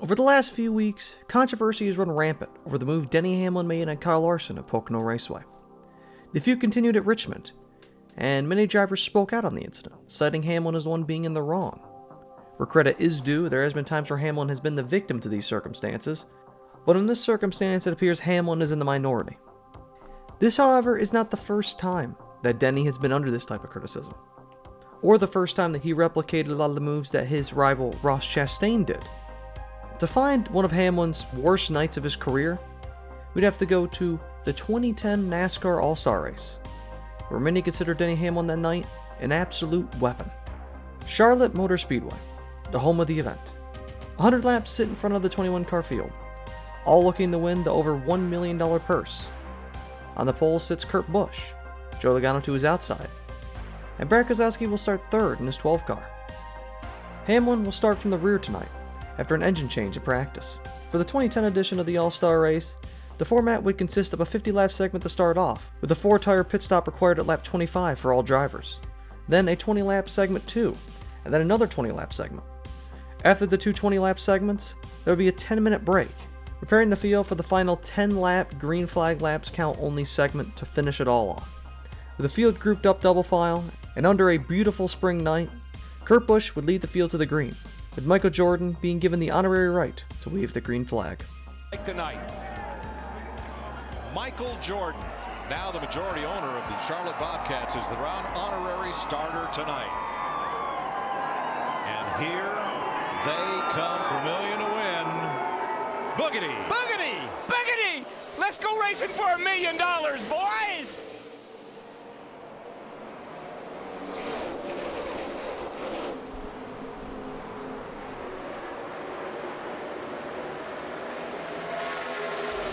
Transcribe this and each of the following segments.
Over the last few weeks, controversy has run rampant over the move Denny Hamlin made on Kyle Larson at Pocono Raceway. The feud continued at Richmond, and many drivers spoke out on the incident, citing Hamlin as the one being in the wrong. Where credit is due, there has been times where Hamlin has been the victim to these circumstances, but in this circumstance it appears Hamlin is in the minority. This, however, is not the first time that Denny has been under this type of criticism, or the first time that he replicated a lot of the moves that his rival Ross Chastain did. To find one of Hamlin's worst nights of his career, we'd have to go to the 2010 NASCAR All-Star race, where many consider Denny Hamlin that night an absolute weapon. Charlotte Motor Speedway, the home of the event. 100 laps sit in front of the 21-car field, all looking to win the over $1 million purse. On the pole sits Kyle Busch, Joe Logano to his outside, and Brad Keselowski will start third in his 12 car. Hamlin will start from the rear tonight, after an engine change in practice. For the 2010 edition of the All-Star race, the format would consist of a 50-lap segment to start off, with a 4-tire pit stop required at lap 25 for all drivers, then a 20-lap segment 2, and then another 20-lap segment. After the two 20-lap segments, there would be a 10-minute break, preparing the field for the final 10-lap green flag laps count only segment to finish it all off. With the field grouped up double file, and under a beautiful spring night, Kyle Busch would lead the field to the green, with Michael Jordan being given the honorary right to wave the green flag. Tonight, Michael Jordan, now the majority owner of the Charlotte Bobcats, is the honorary starter tonight. And here they come, Vermillion to win. Boogity! Boogity! Boogity! Let's go racing for $1 million, boys!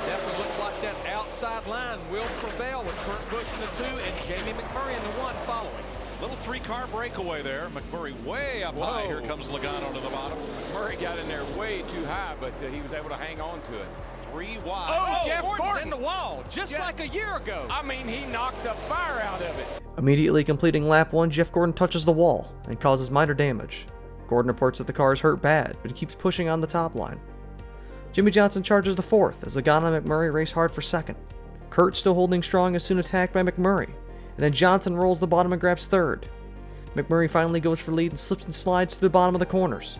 Definitely looks like that outside line will prevail with Kyle Busch in the 2 and Jamie McMurray in the 1 following. Little 3-car breakaway there. McMurray way up high. Here comes Logano to the bottom. Murray got in there way too high, but he was able to hang on to it. 3 wide. Oh, Jeff Gordon's Gordon in the wall, just like a year ago. I mean, he knocked the fire out of it. Immediately completing lap 1, Jeff Gordon touches the wall and causes minor damage. Gordon reports that the car is hurt bad, but he keeps pushing on the top line. Jimmie Johnson charges the 4th as Logano and McMurray race hard for 2nd. Kurt still holding strong is soon attacked by McMurray, and then Johnson rolls the bottom and grabs 3rd. McMurray finally goes for lead and slips and slides to the bottom of the corners.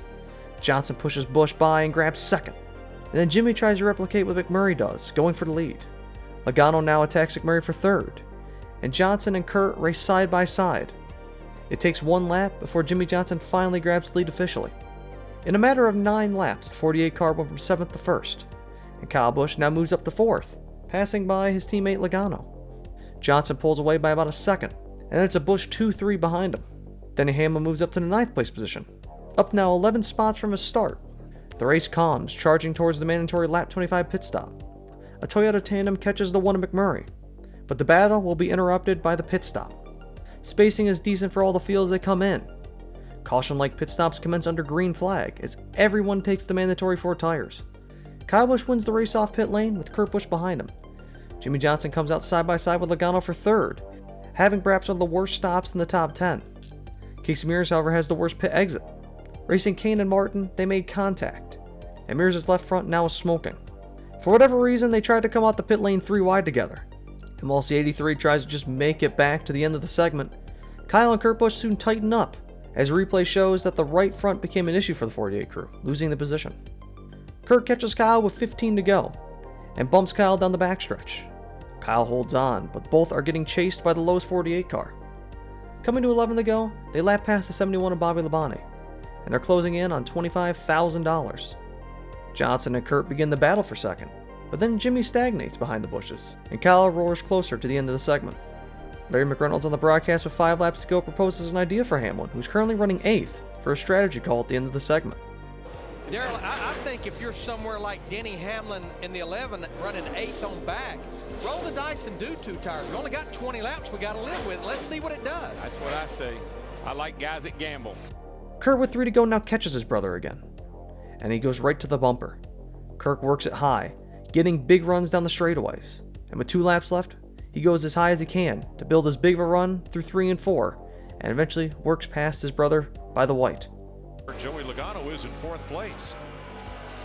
Johnson pushes Busch by and grabs 2nd, and then Jimmy tries to replicate what McMurray does, going for the lead. Logano now attacks McMurray for 3rd, and Johnson and Kurt race side by side. It takes 1 lap before Jimmie Johnson finally grabs the lead officially. In a matter of 9 laps, the 48 car went from 7th to 1st, and Kyle Busch now moves up to 4th, passing by his teammate Logano. Johnson pulls away by about a 2nd, and it's a Busch 2-3 behind him. Denny Hamlin moves up to the 9th place position, up now 11 spots from his start. The race calms, charging towards the mandatory lap 25 pit stop. A Toyota tandem catches the 1 of McMurray, but the battle will be interrupted by the pit stop. Spacing is decent for all the fields that come in. Caution-like pit stops commence under green flag as everyone takes the mandatory 4 tires. Kyle Busch wins the race off pit lane with Kyle Busch behind him. Jimmie Johnson comes out side by side with Logano for 3rd, having perhaps one of the worst stops in the top 10. Casey Mears, however, has the worst pit exit. Racing Kane and Martin, they made contact, and Mears' left front now is smoking. For whatever reason, they tried to come out the pit lane 3 wide together, and whilst the 83 tries to just make it back to the end of the segment, Kyle and Kyle Busch soon tighten up, as replay shows that the right front became an issue for the 48 crew, losing the position. Kurt catches Kyle with 15 to go, and bumps Kyle down the backstretch. Kyle holds on, but both are getting chased by the Lowe's 48 car. Coming to 11 to go, they lap past the 71 of Bobby Labonte, and they're closing in on $25,000. Johnson and Kurt begin the battle for 2nd, but then Jimmy stagnates behind the bushes, and Kyle roars closer to the end of the segment. Larry McReynolds on the broadcast with 5 laps to go proposes an idea for Hamlin, who's currently running 8th, for a strategy call at the end of the segment. Darrell, I think if you're somewhere like Denny Hamlin in the 11 running 8th on back, roll the dice and do 2 tires. We only got 20 laps we got to live with. Let's see what it does. That's what I say. I like guys that gamble. Kurt with 3 to go now catches his brother again, and he goes right to the bumper. Kirk works it high, getting big runs down the straightaways, and with 2 laps left, he goes as high as he can to build as big of a run through 3 and 4, and eventually works past his brother by the white. Joey Logano is in 4th place.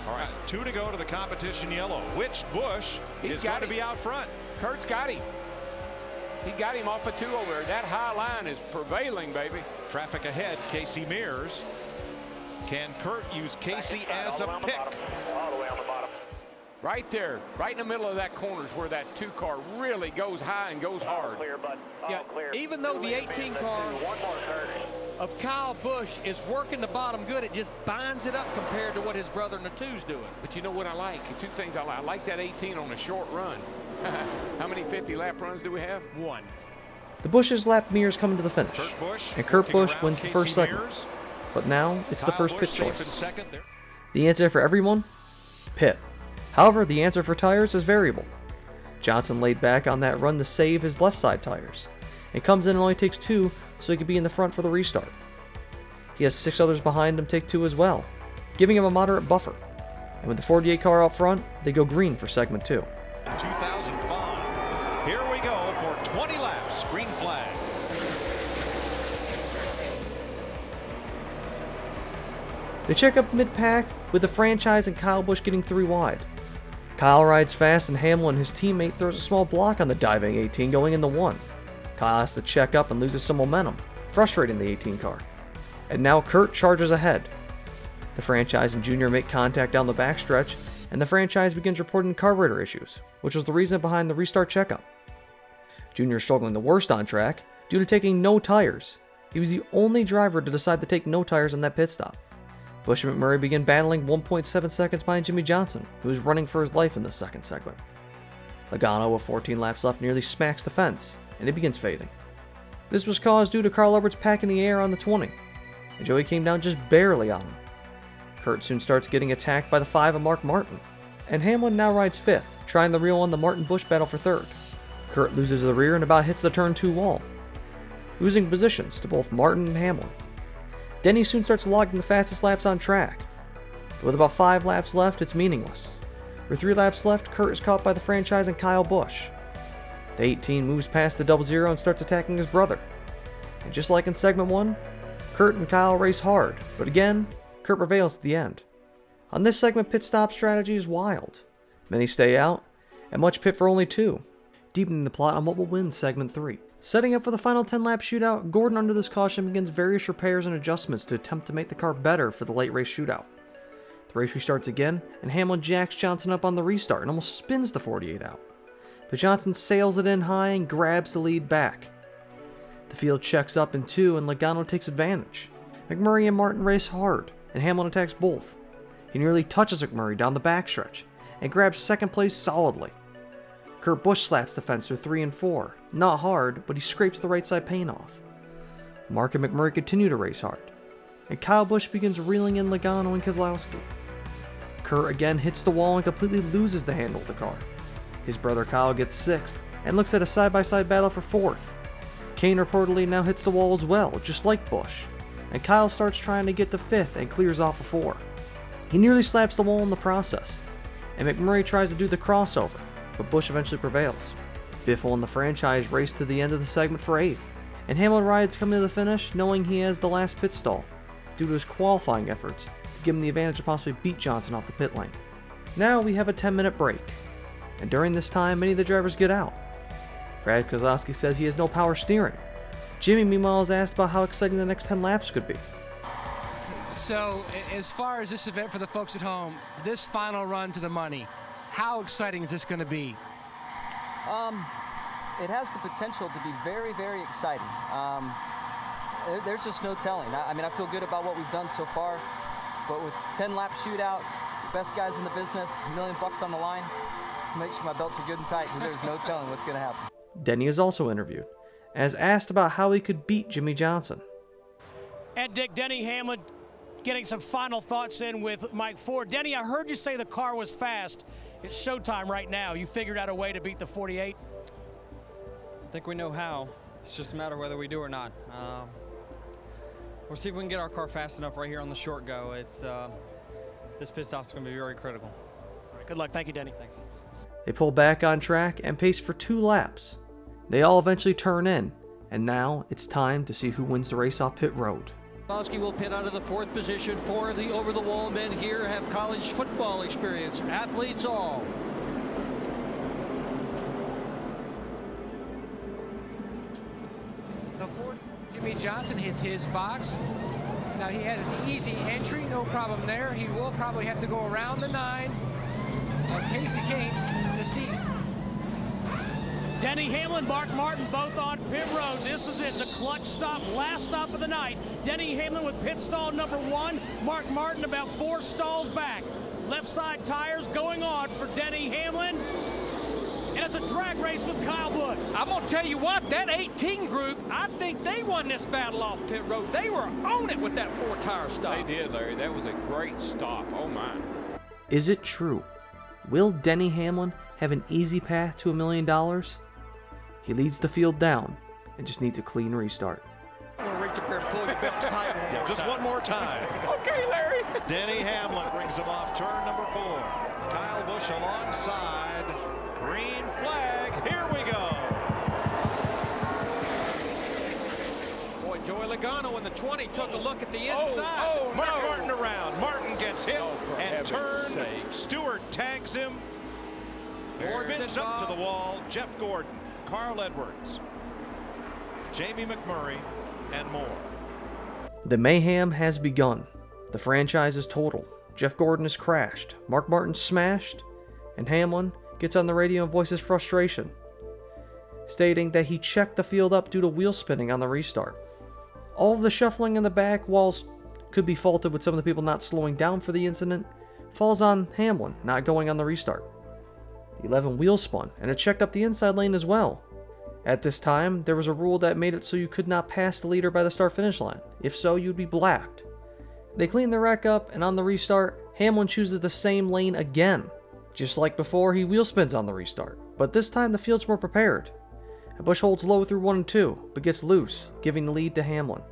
All right, 2 to go to the competition yellow. Which Busch is going to be out front? Kurt's got him. He got him off a 2 over there. That high line is prevailing, baby. Traffic ahead, Casey Mears. Can Kurt use Casey as a pick? Right there, right in the middle of that corner is where that 2 car really goes high and goes hard. Yeah, even though the 18 car of Kyle Busch is working the bottom good, it just binds it up compared to what his brother in the 2's doing. But you know what I like? 2 things I like. I like that 18 on a short run. How many 50-lap runs do we have? 1. The Bushes lap Mears coming to the finish, Kurt Busch and Kurt Busch around wins the Casey first segment. Mears. But now it's the Kyle first Busch pit safe in choice. second there. The answer for everyone? Pit. However, the answer for tires is variable. Johnson laid back on that run to save his left side tires, and comes in and only takes 2 so he can be in the front for the restart. He has 6 others behind him take 2 as well, giving him a moderate buffer. And with the 48 car out front, they go green for segment 2. 2005. Here we go for 20 laps. Green flag. They check up mid-pack with the franchise and Kyle Busch getting 3 wide. Kyle rides fast and Hamlin, his teammate, throws a small block on the diving 18 going into 1. Kyle has to check up and loses some momentum, frustrating the 18 car. And now Kurt charges ahead. The franchise and Junior make contact down the backstretch, and the franchise begins reporting carburetor issues, which was the reason behind the restart checkup. Junior is struggling the worst on track due to taking no tires. He was the only driver to decide to take no tires on that pit stop. Busch and McMurray begin battling 1.7 seconds behind Jimmy Johnson, who is running for his life in the second segment. Logano, with 14 laps left, nearly smacks the fence, and it begins fading. This was caused due to Carl Edwards packing the air on the 20, and Joey came down just barely on him. Kurt soon starts getting attacked by the 5 of Mark Martin, and Hamlin now rides 5th, trying the reel on the Martin-Busch battle for 3rd. Kurt loses the rear and about hits the turn 2 wall, losing positions to both Martin and Hamlin. Denny soon starts logging the fastest laps on track. But with about 5 laps left, it's meaningless. With 3 laps left, Kurt is caught by the franchise and Kyle Busch. The 18 moves past the 00 and starts attacking his brother. And just like in segment 1, Kurt and Kyle race hard, but again, Kurt prevails at the end. On this segment, pit stop strategy is wild. Many stay out, and much pit for only 2, deepening the plot on what will win segment 3. Setting up for the final 10-lap shootout, Gordon under this caution begins various repairs and adjustments to attempt to make the car better for the late race shootout. The race restarts again, and Hamlin jacks Johnson up on the restart and almost spins the 48 out. But Johnson sails it in high and grabs the lead back. The field checks up in 2 and Logano takes advantage. McMurray and Martin race hard, and Hamlin attacks both. He nearly touches McMurray down the backstretch and grabs second place solidly. Kurt Busch slaps the fence through 3 and 4. Not hard, but he scrapes the right side paint off. Mark and McMurray continue to race hard, and Kyle Busch begins reeling in Logano and Keselowski. Kurt again hits the wall and completely loses the handle of the car. His brother Kyle gets 6th and looks at a side-by-side battle for 4th. Kane reportedly now hits the wall as well, just like Busch, and Kyle starts trying to get to 5th and clears off a 4. He nearly slaps the wall in the process, and McMurray tries to do the crossover, but Busch eventually prevails. Biffle and the franchise race to the end of the segment for 8th, and Hamlin rides coming to the finish knowing he has the last pit stall due to his qualifying efforts to give him the advantage to possibly beat Johnson off the pit lane. Now we have a 10-minute break, and during this time many of the drivers get out. Brad Keselowski says he has no power steering. Jimmy meanwhile is asked about how exciting the next 10 laps could be. So as far as this event for the folks at home, this final run to the money, how exciting is this going to be? It has the potential to be very, very exciting. There's just no telling. I mean, I feel good about what we've done so far, but with 10-lap shootout, best guys in the business, $1 million on the line, make sure my belts are good and tight, because there's no telling what's going to happen. Denny is also interviewed, as asked about how he could beat Jimmy Johnson. And Dick, Denny Hamlin getting some final thoughts in with Mike Ford. Denny, I heard you say the car was fast. It's showtime right now. You figured out a way to beat the 48? I think we know how. It's just a matter of whether we do or not. We'll see if we can get our car fast enough right here on the short go. This pit stop's going to be very critical. All right, good luck. Thank you, Denny. Thanks. They pull back on track and pace for 2 laps. They all eventually turn in, and now it's time to see who wins the race off pit road. Bosky will pit out of the 4th position. 4 of the over-the-wall men here have college football experience. Athletes all. The 40, Jimmy Johnson hits his box. Now he has an easy entry, no problem there. He will probably have to go around the 9 of Casey Kane to Steve. Denny Hamlin, Mark Martin, both on pit road. This is it, the clutch stop, last stop of the night. Denny Hamlin with pit stall number 1. Mark Martin about 4 stalls back. Left side tires going on for Denny Hamlin. And it's a drag race with Kyle Busch. I'm going to tell you what, that 18 group, I think they won this battle off pit road. They were on it with that 4-tire stop. They did, Larry. That was a great stop. Oh, my. Is it true? Will Denny Hamlin have an easy path to $1 million? He leads the field down and just needs a clean restart. I'm going to reach up there and pull your belts tight. Yeah, just one more time. Okay, Larry. Denny Hamlin brings him off turn number 4. Kyle Busch alongside. Green flag. Here we go. Boy, Joey Logano in the 20 took a look at the inside. Mark Martin around. Martin gets hit and turned. Sake. Stewart tags him. Spins up to the wall. Jeff Gordon, Carl Edwards, Jamie McMurray, and more. The mayhem has begun. The franchise is total. Jeff Gordon is crashed. Mark Martin smashed. And Hamlin gets on the radio and voices frustration, stating that he checked the field up due to wheel spinning on the restart. All of the shuffling in the back, whilst could be faulted with some of the people not slowing down for the incident, falls on Hamlin not going on the restart. The 11 wheel spun, and it checked up the inside lane as well. At this time, there was a rule that made it so you could not pass the leader by the start-finish line. If so, you'd be blacked. They cleaned the wreck up, and on the restart, Hamlin chooses the same lane again. Just like before, he wheel spins on the restart, but this time the field's more prepared. And Busch holds low through 1 and 2, but gets loose, giving the lead to Hamlin.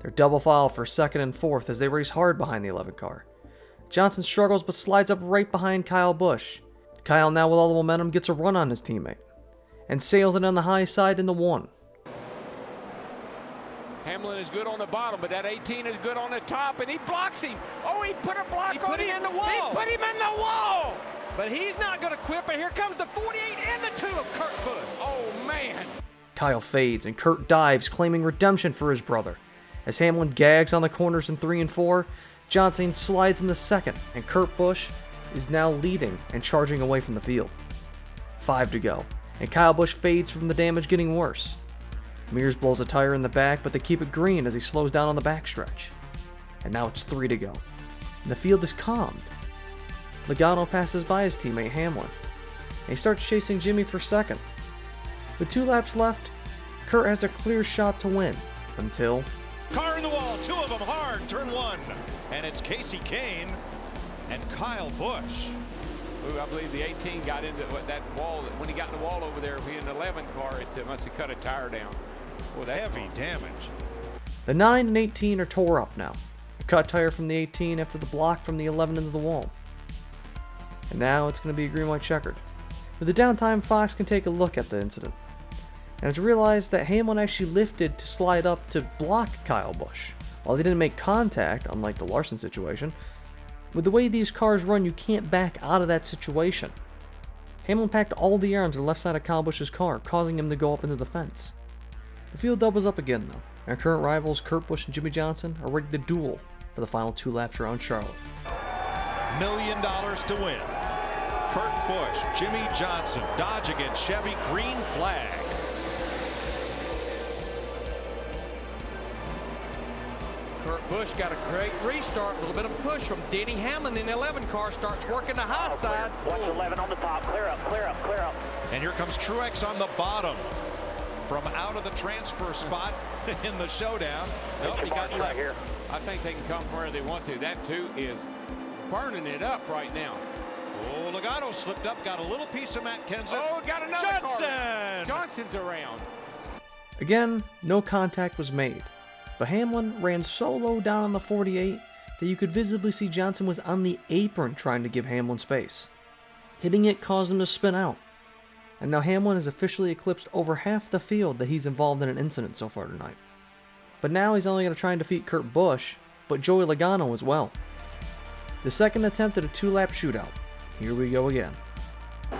They're double file for 2nd and 4th as they race hard behind the 11 car. Johnson struggles but slides up right behind Kyle Busch. Kyle, now with all the momentum, gets a run on his teammate and sails it on the high side in the 1. Hamlin is good on the bottom, but that 18 is good on the top, and he blocks him. Oh, he put a block He on put him in the wall. He put him in the wall. But he's not going to quit, but here comes the 48 and the 2 of Kurt Busch. Oh, man. Kyle fades and Kurt dives, claiming redemption for his brother. As Hamlin gags on the corners in 3 and 4, Johnson slides in the 2nd, and Kurt Busch is now leading and charging away from the field. 5 to go, and Kyle Busch fades from the damage getting worse. Mears blows a tire in the back, but they keep it green as he slows down on the backstretch. And now it's 3 to go, and the field is calmed. Logano passes by his teammate Hamlin, and he starts chasing Jimmy for 2nd. With 2 laps left, Kurt has a clear shot to win, until... Car in the wall, 2 of them hard, turn 1. And it's Casey Kane and Kyle Busch. Ooh, I believe the 18 got into that wall. When he got in the wall over there, being an 11 car, it must have cut a tire down. Boy, that Heavy damage. The 9 and 18 are tore up now. A cut tire from the 18 after the block from the 11 into the wall. And now it's going to be a green-white checkered. With the downtime, Fox can take a look at the incident. And it's realized that Hamlin actually lifted to slide up to block Kyle Busch. While they didn't make contact, unlike the Larson situation, with the way these cars run, you can't back out of that situation. Hamlin packed all the air onto the left side of Kyle Busch's car, causing him to go up into the fence. The field doubles up again, though. Our current rivals, Kurt Busch and Jimmy Johnson, are ready to duel for the final 2 laps around Charlotte. $1 million to win. Kurt Busch, Jimmy Johnson, Dodge against Chevy, green flag. Kurt Busch got a great restart, a little bit of push from Denny Hamlin in the 11 car, starts working the high side. Watch 11 on the top, clear up, clear up, clear up. And here comes Truex on the bottom from out of the transfer spot in the showdown. Nope, he got left. Here. I think they can come from where they want to. That 2 is burning it up right now. Oh, Logano slipped up, got a little piece of Matt Kenseth. Oh, got another Johnson! car. Johnson's around. Again, no contact was made, but Hamlin ran so low down on the 48 that you could visibly see Johnson was on the apron trying to give Hamlin space. Hitting it caused him to spin out, and now Hamlin has officially eclipsed over half the field that he's involved in an incident so far tonight. But now he's only going to try and defeat Kurt Busch, but Joey Logano as well. The second attempt at a 2-lap shootout. Here we go again.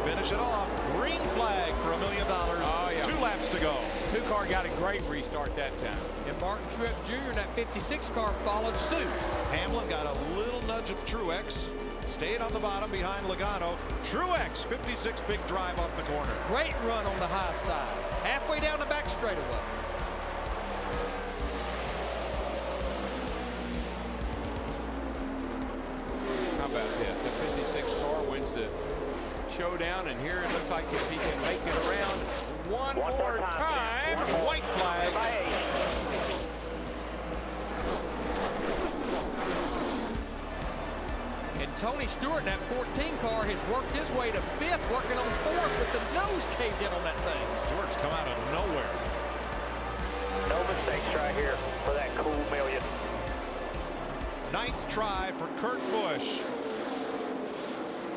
Finish it off. Green flag for $1 million. Oh, yeah. 2 laps to go. Two-car got a great restart that time. And Martin Truex Jr. in that 56 car followed suit. Hamlin got a little nudge of Truex. Stayed on the bottom behind Logano. Truex, 56 big drive off the corner. Great run on the high side. Halfway down the back straightaway. How about that? The 56 car wins the showdown, and here it looks like if he can make it around one more time. White flag. And Tony Stewart in that 14 car has worked his way to 5th, working on 4th, but the nose caved in on that thing. Stewart's come out of nowhere. No mistakes right here for that cool $1 million. 9th try for Kurt Busch.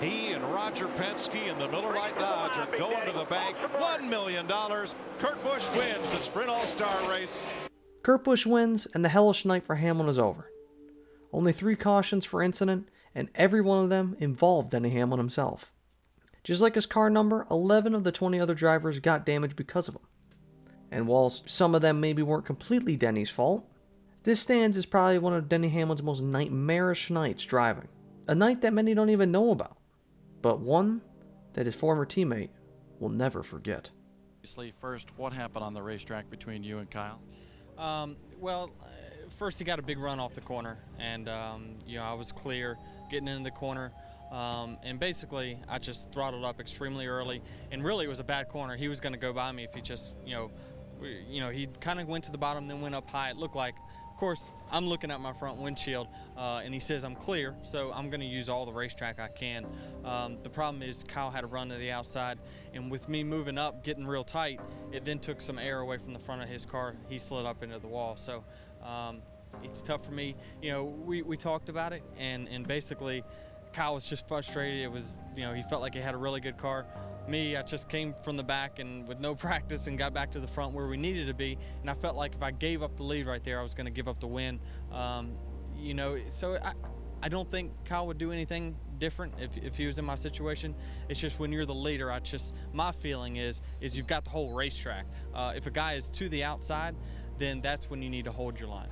He and Roger Penske and the Miller Lite Dodge are going to the bank. $1 million. Kurt Busch wins the Sprint All-Star race. Kurt Busch wins, and the hellish night for Hamlin is over. Only 3 cautions for incident, and every one of them involved Denny Hamlin himself. Just like his car number, 11 of the 20 other drivers got damaged because of him. And while some of them maybe weren't completely Denny's fault, this stands as probably one of Denny Hamlin's most nightmarish nights driving. A night that many don't even know about, but one that his former teammate will never forget. Obviously, first, what happened on the racetrack between you and Kyle? First he got a big run off the corner, and I was clear getting into the corner, and basically I just throttled up extremely early, and really it was a bad corner. He was going to go by me if he just, he kind of went to the bottom, then went up high. It looked like, of course, I'm looking at my front windshield, and he says I'm clear, so I'm going to use all the racetrack I can. The problem is Kyle had a run to the outside, and with me moving up, getting real tight, it then took some air away from the front of his car. He slid up into the wall, so it's tough for me. We talked about it, and basically Kyle was just frustrated. It was, he felt like he had a really good car. Me, I just came from the back and with no practice and got back to the front where we needed to be, and I felt like if I gave up the lead right there, I was going to give up the win. So I don't think Kyle would do anything different if he was in my situation. It's just when you're the leader, my feeling is you've got the whole racetrack. If a guy is to the outside, then that's when you need to hold your line.